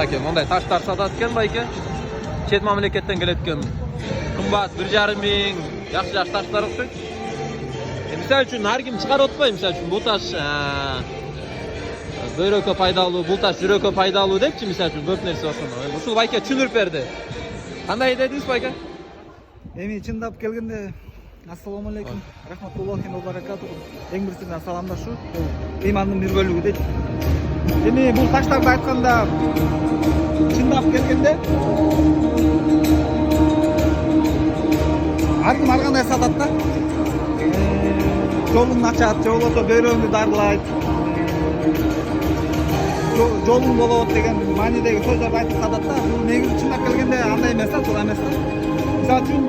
экен. Мондай таштар сатат экен байке. Чет мамлекеттен келет экен. Кымбат 1,5 миң, жакшы таштар окшойт. Мисалы үчүн ар ким чыгарып атпайбы? Мисалы үчүн бул таш бөйрөккө пайдалуу, бул таш жүрөккө пайдалуу депчи, мисалы үчүн көп нерсе ошону. Ушул байке түшүндүрүп берди. Кандай дедиңиз байке? Эми чындап келгенде ассаламу алейкум, рахматуллахи ва баракатуху. Эң биринчиден саламдашуу ыймандын бир бөлүгү дейт. Эми бул таштарды айтканда чындап келгенде ар ким ар кандай сатат да. Жолун ачат, же болбосо бөйрөгүңдү дарылайт. Жолун болот деген маанидеги сөздөрдү айтып сатат да. Бул негизи чындап келгенде андай эмес да, туура эмес да. Мисалы үчүн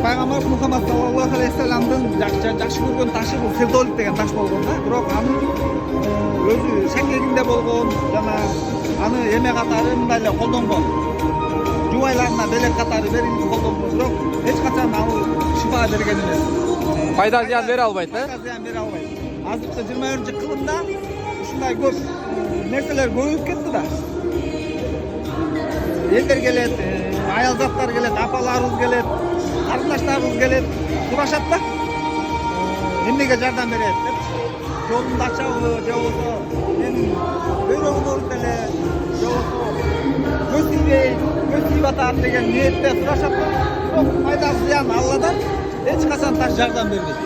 Пайгамбар Мухаммад саллаллаху алейхи вассаламдын жакшы көргөн ташы бул фирдолик деген таш болгон да. Бирок анын өзү шеңгегинде болгон жана аны эме катары мындай эле колдонгон. Жубайларына белек катары берилип колдонгон. Бирок эч качан ал шифа берген эмес. Пайда зыян бере албайт, Пайда зыян бере албайт. Азыркы 21-кылымда ушундай көп нерселер көбөйүп кетти да. Элдер келет, аял заттар келет, апаларыбыз келет, карындаштарыбыз келет, сурашат да. Эмнеге жардам берет деп. Жолунду ачабы, же болбосо менин бөйрөгүм ооруп эле, же болбосо көз тийип атат деген ниетте сурашат да. Бирок пайда зыян Алладан эч качан таш жардам бербейт.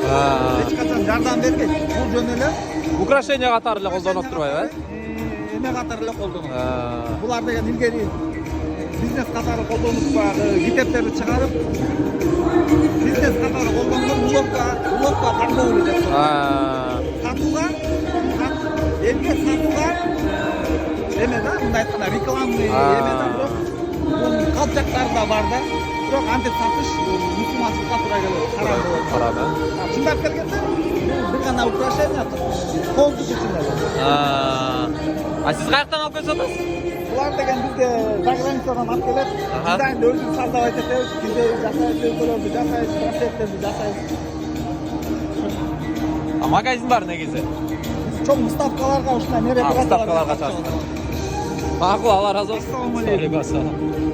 Эч качан жардам бербейт. Бул жөн эле украшение катары эле колдонуп турбайбы, эме катары эле колдонот. Булар деген илгери бизнес катары колдонуп баягы китептерди чыгарып, бизнес катары колдонгон уловка торговля деп. Сатууга, элге сатууга эме да, мындай айтканда рекламный эме да, бирок бул калчактар да бар да. Бирок антип сатыш мусулманчылыкка туура келет. Карап, чындап келгенде бир гана украшение коомчулук үчүн эле. Сиз каяктан алып келип атасыз? Булар деген бизге за границадан алып келет. Дизайнды өзүбүз создавать этебиз, кийде жасайбыз, өлкөлөрдү жасайбыз, концерттерди жасайбыз. Магазин бар негизи. Чоң ставкаларга ушундай мероприятияларга Ставкаларга чачты. Макул, Алла разы болсун. Ассаламу алейкум.